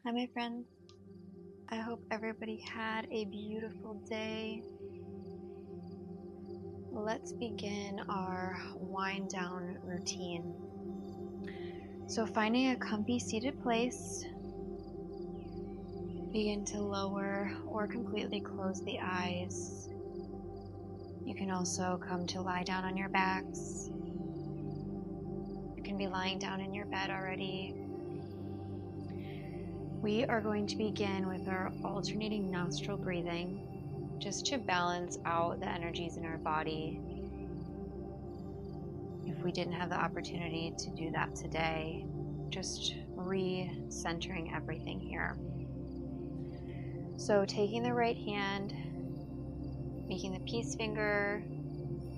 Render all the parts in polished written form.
Hi, my friends. I hope everybody had a beautiful day. Let's begin our wind down routine. So, finding a comfy seated place, begin to lower or completely close the eyes. You can also come to lie down on your backs. You can be lying down in your bed already. We are going to begin with our alternating nostril breathing, just to balance out the energies in our body. If we didn't have the opportunity to do that today, just re-centering everything here. So taking the right hand, making the peace finger,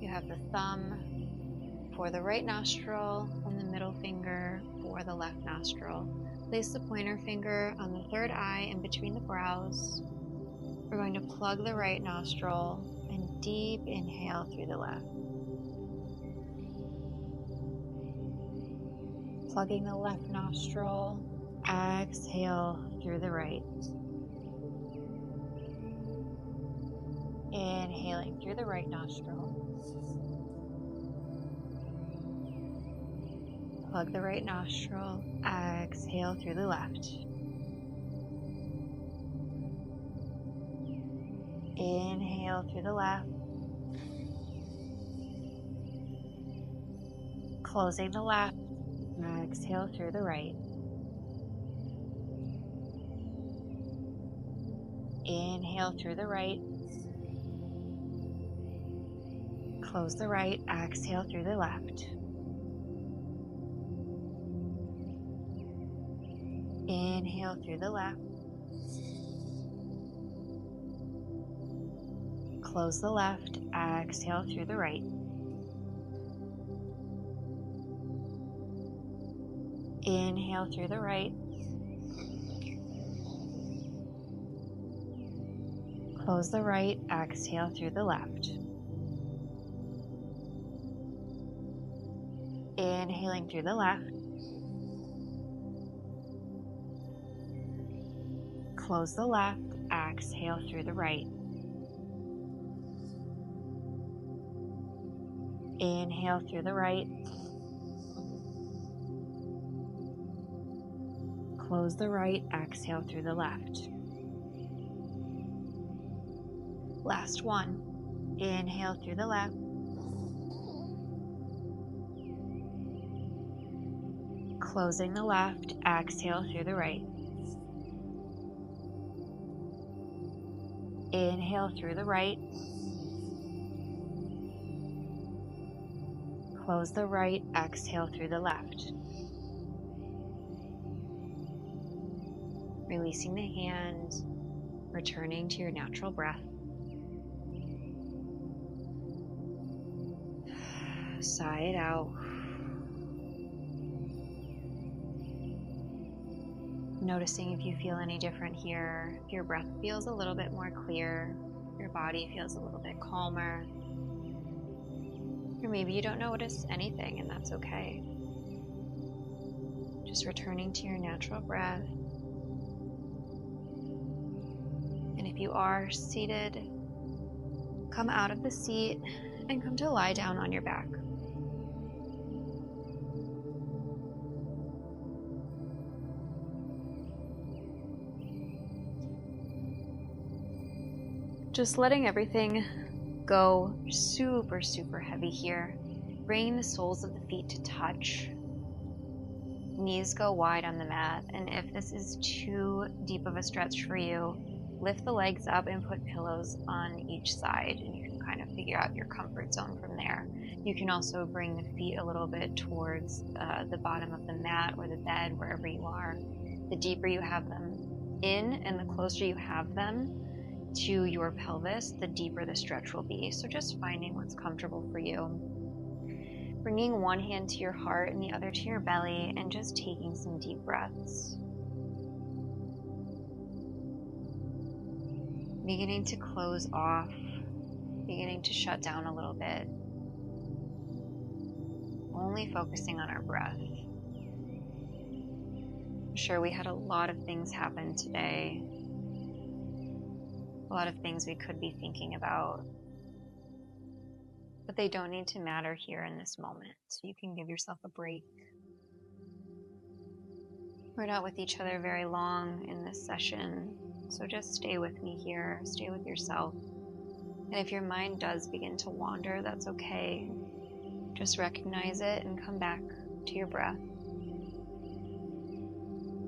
you have the thumb for the right nostril and the middle finger for the left nostril. Place the pointer finger on the third eye in between the brows. We're going to plug the right nostril and deep inhale through the left. Plugging the left nostril, exhale through the right. Inhaling through the right nostril. Plug the right nostril, exhale through the left. Inhale through the left. Closing the left, exhale through the right. Inhale through the right. Close the right, exhale through the left. Inhale through the left. Close the left, exhale through the right. Inhale through the right. Close the right, exhale through the left. Inhaling through the left. Close the left, exhale through the right. Inhale through the right. Close the right, exhale through the left. Last one. Inhale through the left. Closing the left, exhale through the right. Inhale through the right. Close the right, exhale through the left. Releasing the hand, returning to your natural breath. Sigh it out. Noticing if you feel any different here, if your breath feels a little bit more clear, your body feels a little bit calmer. Or maybe you don't notice anything, and that's okay. Just returning to your natural breath. And if you are seated, come out of the seat and come to lie down on your back. Just letting everything go super, super heavy here. Bringing the soles of the feet to touch. Knees go wide on the mat, and if this is too deep of a stretch for you, lift the legs up and put pillows on each side, and you can kind of figure out your comfort zone from there. You can also bring the feet a little bit towards the bottom of the mat or the bed, wherever you are. The deeper you have them in and the closer you have them to your pelvis, the deeper the stretch will be. So just finding what's comfortable for you. Bringing one hand to your heart and the other to your belly, and just taking some deep breaths. Beginning to close off, beginning to shut down a little bit. Only focusing on our breath. I'm sure we had a lot of things happen today. A lot of things we could be thinking about. But they don't need to matter here in this moment. So you can give yourself a break. We're not with each other very long in this session. So just stay with me here. Stay with yourself. And if your mind does begin to wander, that's okay. Just recognize it and come back to your breath.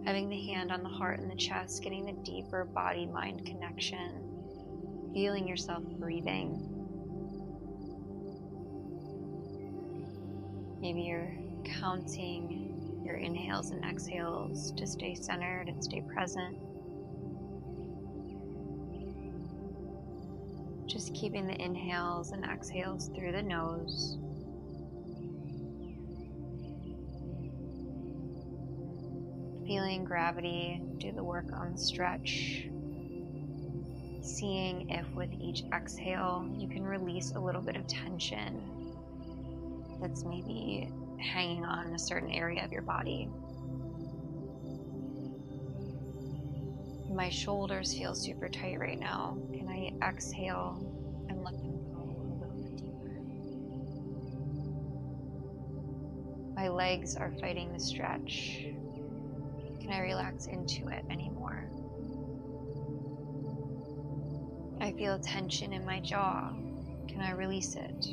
Having the hand on the heart and the chest, getting the deeper body-mind connection. Feeling yourself breathing. Maybe you're counting your inhales and exhales to stay centered and stay present. Just keeping the inhales and exhales through the nose. Feeling gravity do the work on the stretch. Seeing if with each exhale you can release a little bit of tension that's maybe hanging on a certain area of your body. My shoulders feel super tight right now. Can I exhale and let them go a little bit deeper? My legs are fighting the stretch. Can I relax into it anymore? I feel tension in my jaw. Can I release it?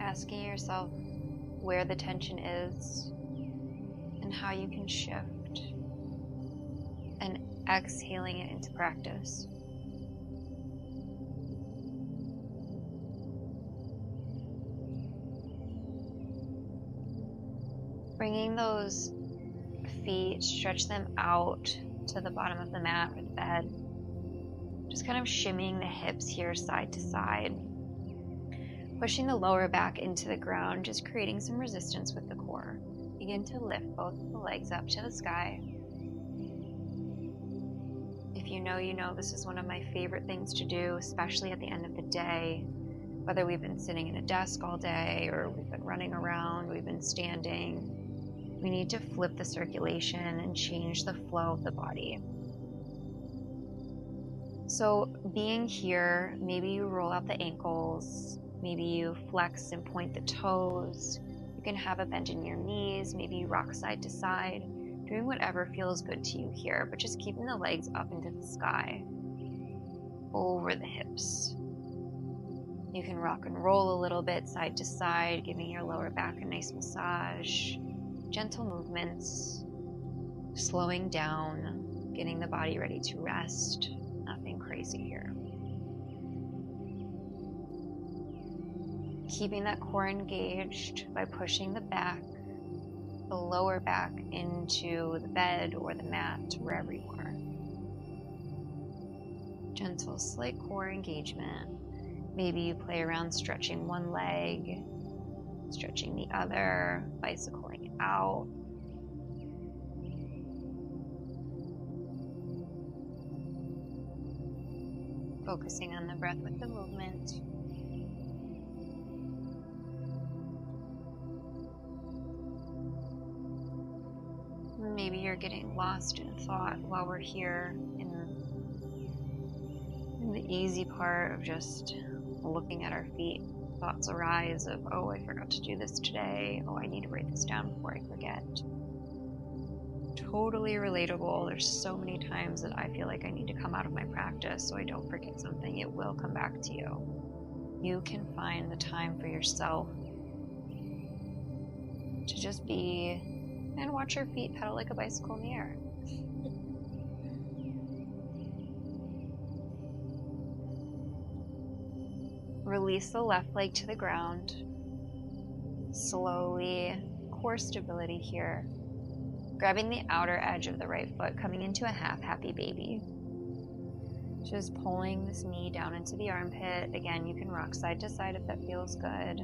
Asking yourself where the tension is and how you can shift, and exhaling it into practice. Bringing those feet, stretch them out to the bottom of the mat or the bed. Just kind of shimmying the hips here side to side. Pushing the lower back into the ground, just creating some resistance with the core. Begin to lift both the legs up to the sky. If you know, this is one of my favorite things to do, especially at the end of the day. Whether we've been sitting at a desk all day or we've been running around, we've been standing. We need to flip the circulation and change the flow of the body. So being here, maybe you roll out the ankles, maybe you flex and point the toes. You can have a bend in your knees, maybe you rock side to side, doing whatever feels good to you here, but just keeping the legs up into the sky, over the hips. You can rock and roll a little bit side to side, giving your lower back a nice massage. Gentle movements, slowing down, getting the body ready to rest. Nothing crazy here. Keeping that core engaged by pushing the back, the lower back into the bed or the mat, wherever you are. Gentle, slight core engagement. Maybe you play around stretching one leg, stretching the other, bicycling out. Focusing on the breath with the movement. Maybe you're getting lost in thought while we're here in the easy part of just looking at our feet. Thoughts arise of, oh, I forgot to do this today. Oh, I need to write this down before I forget. Totally relatable. There's so many times that I feel like I need to come out of my practice so I don't forget something. It will come back to you. You can find the time for yourself to just be and watch your feet pedal like a bicycle in the air. Release the left leg to the ground. Slowly, core stability here. Grabbing the outer edge of the right foot, coming into a half happy baby. Just pulling this knee down into the armpit. Again, you can rock side to side if that feels good.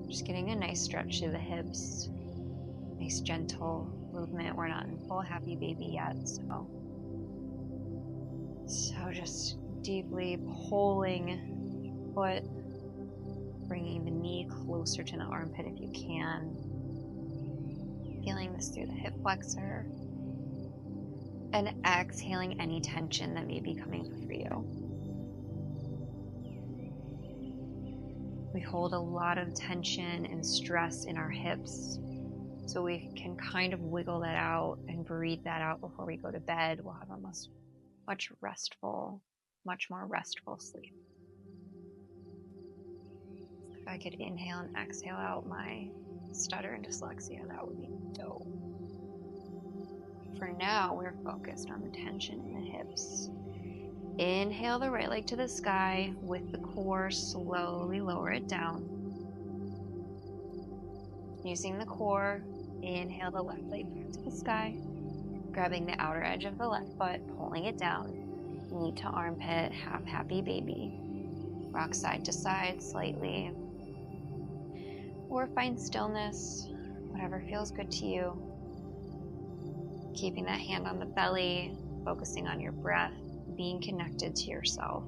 Just getting a nice stretch through the hips. Nice gentle movement. We're not in full happy baby yet, so just deeply pulling foot, bringing the knee closer to the armpit if you can. feeling this through the hip flexor, and exhaling any tension that may be coming up for you. We hold a lot of tension and stress in our hips, so we can kind of wiggle that out and breathe that out before we go to bed. We'll have a much more restful sleep. If I could inhale and exhale out my stutter and dyslexia, that would be dope. For now, we're focused on the tension in the hips. Inhale the right leg to the sky. With the core, slowly lower it down. Using the core, inhale the left leg back to the sky, grabbing the outer edge of the left foot, pulling it down. Knee to armpit, half happy baby. Rock side to side slightly. Or find stillness, whatever feels good to you. Keeping that hand on the belly, focusing on your breath, being connected to yourself.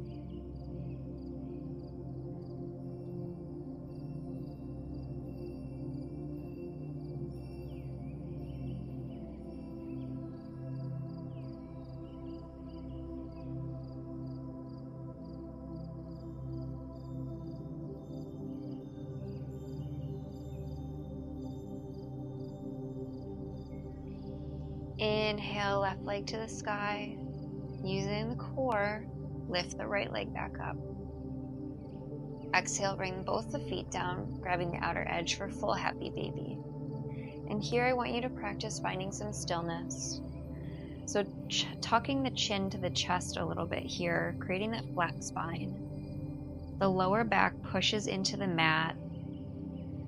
Inhale, left leg to the sky. Using the core, lift the right leg back up. Exhale, bring both the feet down, grabbing the outer edge for full happy baby. And here I want you to practice finding some stillness. So tucking the chin to the chest a little bit here, creating that flat spine. The lower back pushes into the mat.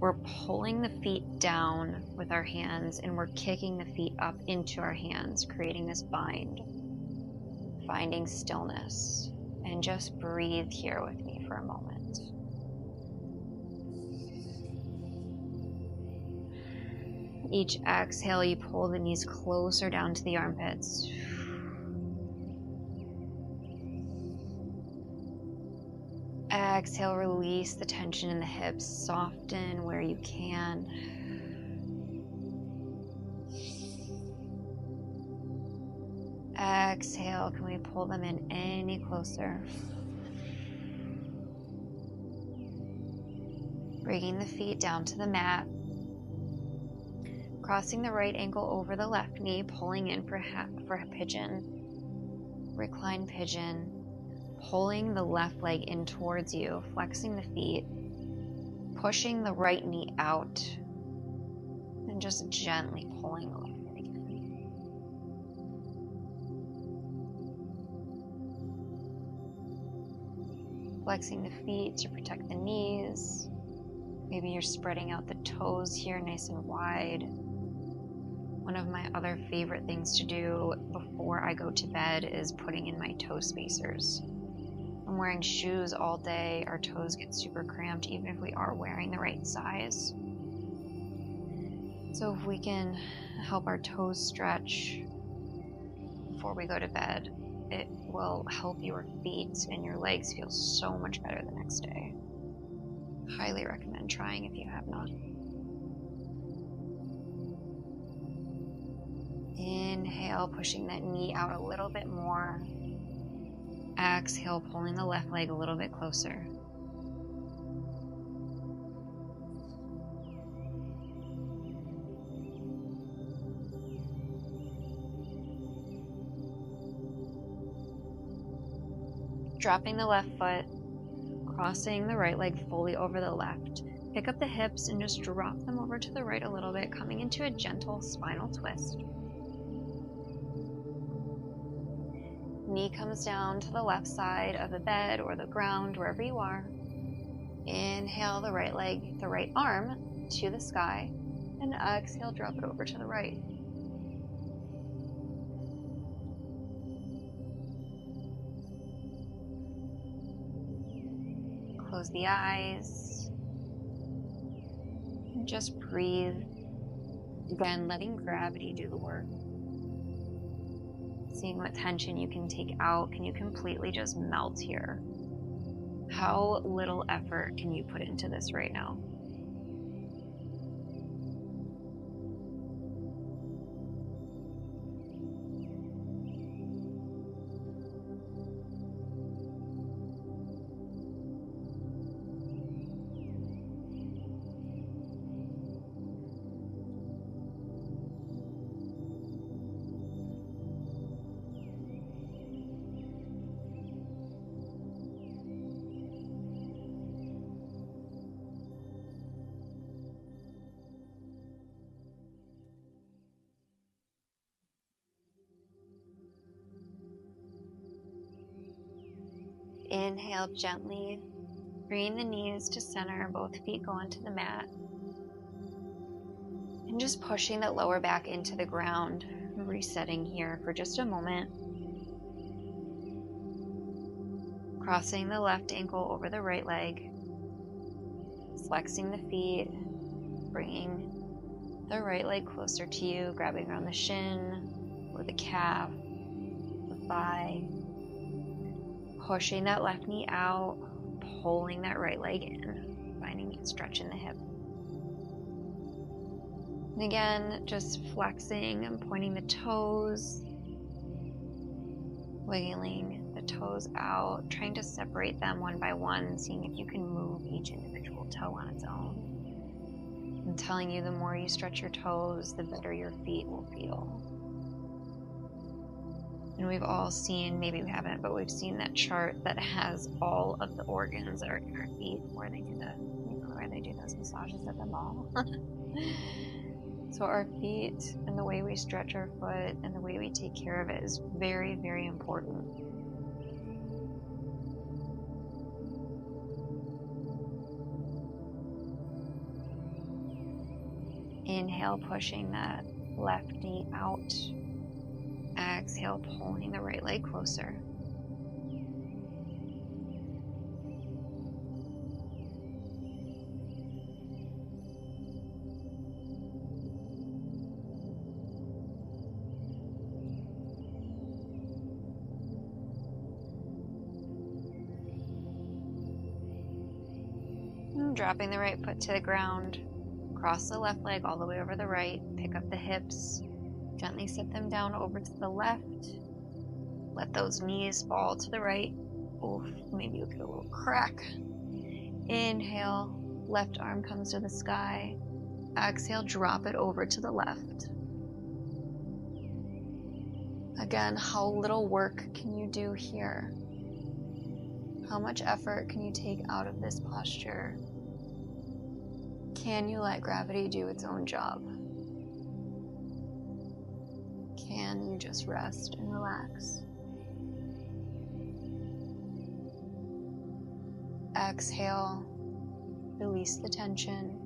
We're pulling the feet down with our hands and we're kicking the feet up into our hands, creating this bind. Finding stillness. And just breathe here with me for a moment. Each exhale, you pull the knees closer down to the armpits. Exhale, release the tension in the hips, soften where you can. Exhale, can we pull them in any closer? Bringing the feet down to the mat. Crossing the right ankle over the left knee, pulling in for a pigeon. Recline pigeon. Pulling the left leg in towards you, flexing the feet, pushing the right knee out, and just gently pulling the left leg in. Flexing the feet to protect the knees. Maybe you're spreading out the toes here nice and wide. One of my other favorite things to do before I go to bed is putting in my toe spacers. I'm wearing shoes all day, our toes get super cramped even if we are wearing the right size. So if we can help our toes stretch before we go to bed, it will help your feet and your legs feel so much better the next day. Highly recommend trying if you have not. Inhale, pushing that knee out a little bit more. Exhale, pulling the left leg a little bit closer. Dropping the left foot, crossing the right leg fully over the left. Pick up the hips and just drop them over to the right a little bit, coming into a gentle spinal twist. Knee comes down to the left side of the bed or the ground, wherever you are. Inhale the right leg, the right arm to the sky, and exhale, drop it over to the right. Close the eyes. And just breathe. Again, letting gravity do the work. Seeing what tension you can take out. Can you completely just melt here? How little effort can you put into this right now? Inhale gently, bringing the knees to center, both feet go onto the mat. And just pushing that lower back into the ground, resetting here for just a moment. Crossing the left ankle over the right leg, flexing the feet, bringing the right leg closer to you, grabbing around the shin or the calf, the thigh, pushing that left knee out, pulling that right leg in, finding a stretch in the hip. And again, just flexing and pointing the toes, wiggling the toes out, trying to separate them one by one, seeing if you can move each individual toe on its own. I'm telling you, the more you stretch your toes, the better your feet will feel. And we've all seen, maybe we haven't, but we've seen that chart that has all of the organs that are in our feet where they do those massages at the mall. So our feet and the way we stretch our foot and the way we take care of it is very, very important. Inhale, pushing that left knee out. Exhale, pulling the right leg closer. Dropping the right foot to the ground, cross the left leg all the way over the right, pick up the hips, gently sit them down over to the left, let those knees fall to the right. Oof, maybe you'll get a little crack. Inhale, left arm comes to the sky. Exhale, drop it over to the left. Again, how little work can you do here? How much effort can you take out of this posture? Can you let gravity do its own job? Can you just rest and relax? Exhale, release the tension.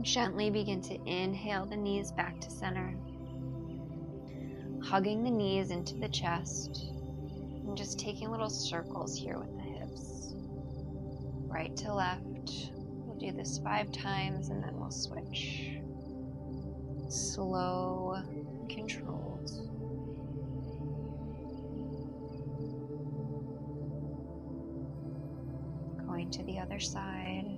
Gently begin to inhale the knees back to center, hugging the knees into the chest, and just taking little circles here with the hips, right to left. We'll do this 5 times and then we'll switch. Slow, controlled. Going to the other side.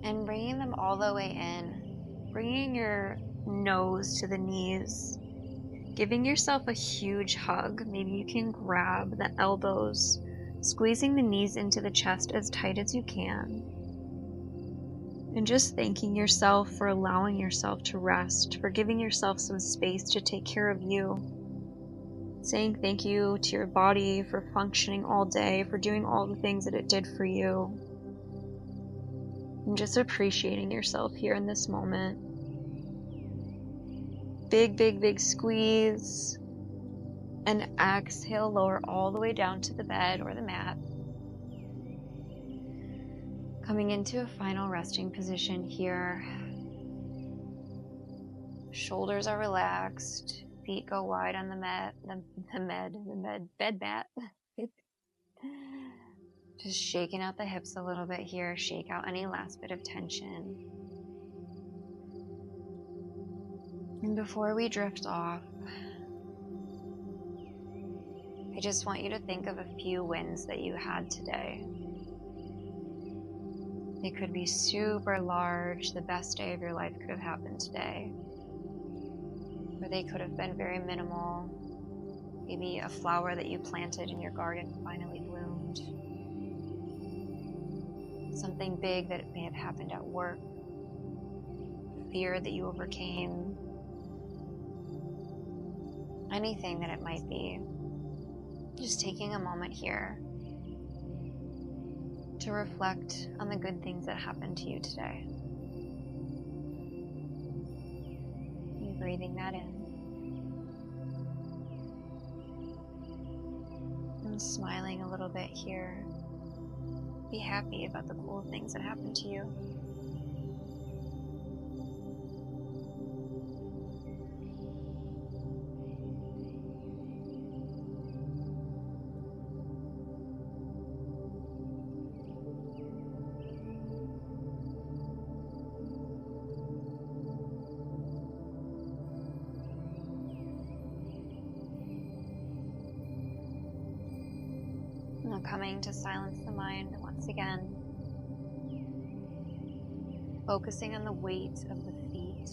And bringing them all the way in, bringing your nose to the knees, giving yourself a huge hug. Maybe you can grab the elbows, squeezing the knees into the chest as tight as you can. And just thanking yourself for allowing yourself to rest, for giving yourself some space to take care of you. Saying thank you to your body for functioning all day, for doing all the things that it did for you. And just appreciating yourself here in this moment. Big, big, big squeeze. And exhale, lower all the way down to the bed or the mat. Coming into a final resting position here. Shoulders are relaxed. Feet go wide on the bed mat. Just shaking out the hips a little bit here. Shake out any last bit of tension. And before we drift off, I just want you to think of a few wins that you had today. They could be super large. The best day of your life could have happened today. Or they could have been very minimal. Maybe a flower that you planted in your garden finally bloomed. Something big that may have happened at work. Fear that you overcame. Anything that it might be. Just taking a moment here to reflect on the good things that happened to you today. And breathing that in. And smiling a little bit here. Be happy about the cool things that happened to you. Now coming to silence the mind once again. Focusing on the weight of the feet.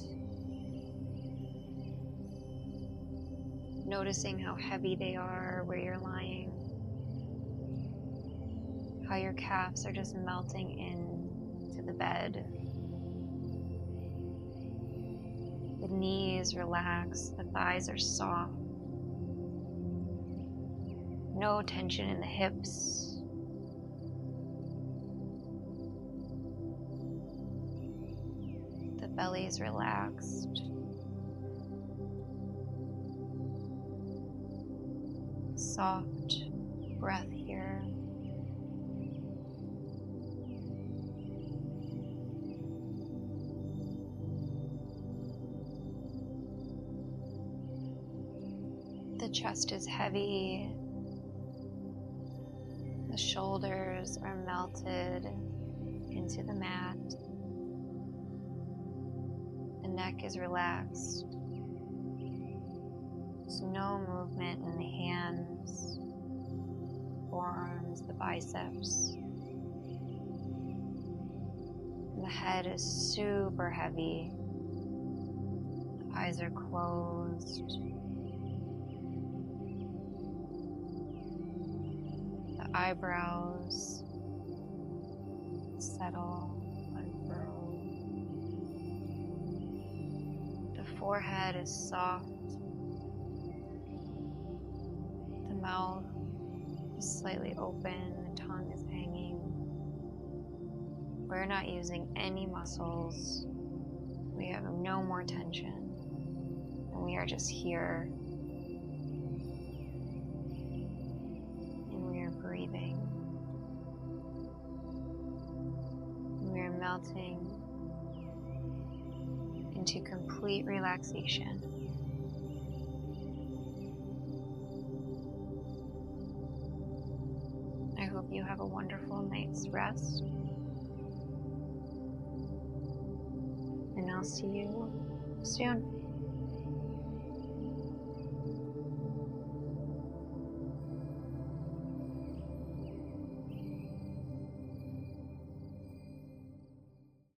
Noticing how heavy they are where you're lying. How your calves are just melting into the bed. The knees relax, the thighs are soft. No tension in the hips. The belly is relaxed. Soft breath here. The chest is heavy. The shoulders are melted into the mat. The neck is relaxed. There's no movement in the hands, forearms, the biceps. And the head is super heavy. The eyes are closed. Eyebrows settle, unfurl. The forehead is soft. The mouth is slightly open. The tongue is hanging. We're not using any muscles. We have no more tension. And we are just here. Breathing. We are melting into complete relaxation. I hope you have a wonderful night's rest. And I'll see you soon.